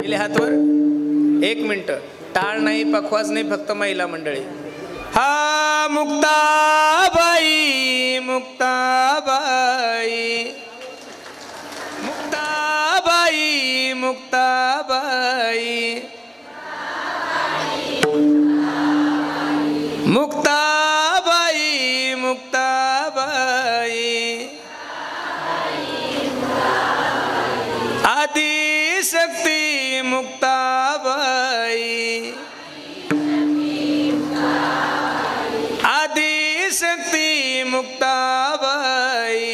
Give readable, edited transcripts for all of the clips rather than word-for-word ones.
केले हातवर. 1 मिनिट. टाळ नाही, पखवाज नाही, फक्त महिला मंडळी. हा मुक्ताबाई, मुक्ताबाई, मुक्ताबाई, मुक्ताबाई, मुक्ताबाई, मुक्ताबाई, आदिशक्ती मुक्ताबाई, आदिशक्ती मुक्ताबाई,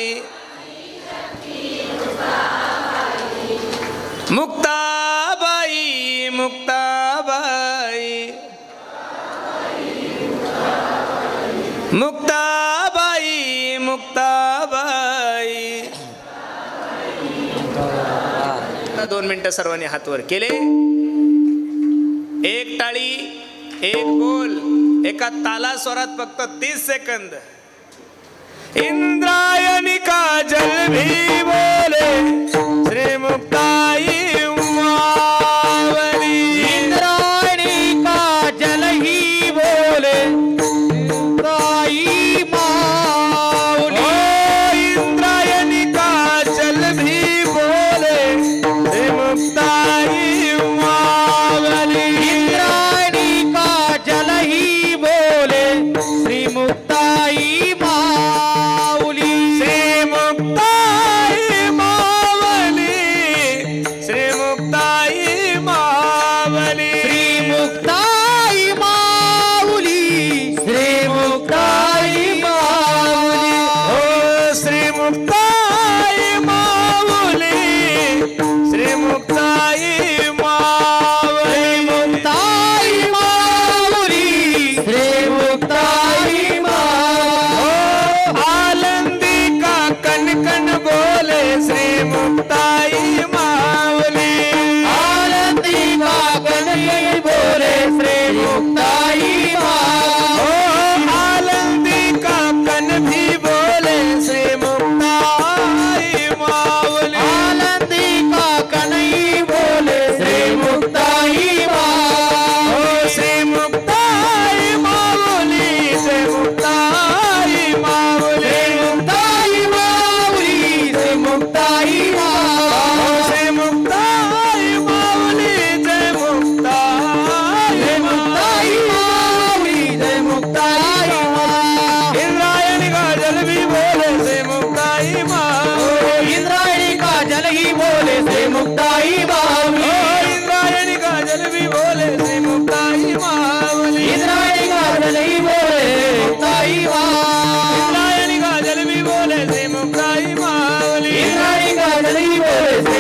मुक्ताबाई, मुक्ताबाई, मुक्ताबाई, मुक्ताबाई. 2 मिनिटं सर्वांनी हातवर केले. एक टाळी, एक बोल, एका ताला स्वरात फक्त 30 सेकंद. इंद्रायणी काजल भी बोले श्री मुक्ताई मावली. इंद्रायणी काजल ही बोले मुक्ताई मावली. इंद्रायणी काजल भी बोले श्री मुक्ताई मावली. इंद्रायणी काजल ही बोले श्री मुक्ताई मावली. श्री मुक्ताई मावली, श्री मुक्ताई मावली, श्री मुक्ताई माऊली, श्री मुक्ताई माऊली. हो श्री मुक्ताई मावली, श्री मुक्ताई मावली, मुक्ताई माऊली, श्री मुक्ताई माऊली. आनंदी का कन कन बोले श्री मुक्ताई मावली. आनंदी का कनकन बोले श्री मुक्ताई माऊली. आनंदी का कन भी बोले श्री मुक्ताई मावली. आनंदी का कनई बोले श्री मुक्ताई माऊली. श्री मुक्ताई मावली, श्री मुक्ताई मावली, मुक्ताई माऊली, श्री मुक्ताई माऊली. श्री मुक्ताई मावली, जय मुक्ताई मुक्ताई माऊली, जय मुक्ताई माऊली. इंद्रायणी काजल भी बोले श्री मुक्ताई मावली. इंद्रायणी काजल ही बोले श्री मुक्ताई माऊली. इंद्रायणी काजल भी बोले श्री मुक्ताई मावली. इंद्रायणी काजल ही बोले मुक्ताई माऊली. इंद्रायणी काजल भी बोले श्री मुक्ताई मावली. इंद्रायणी काजल ही बोले श्री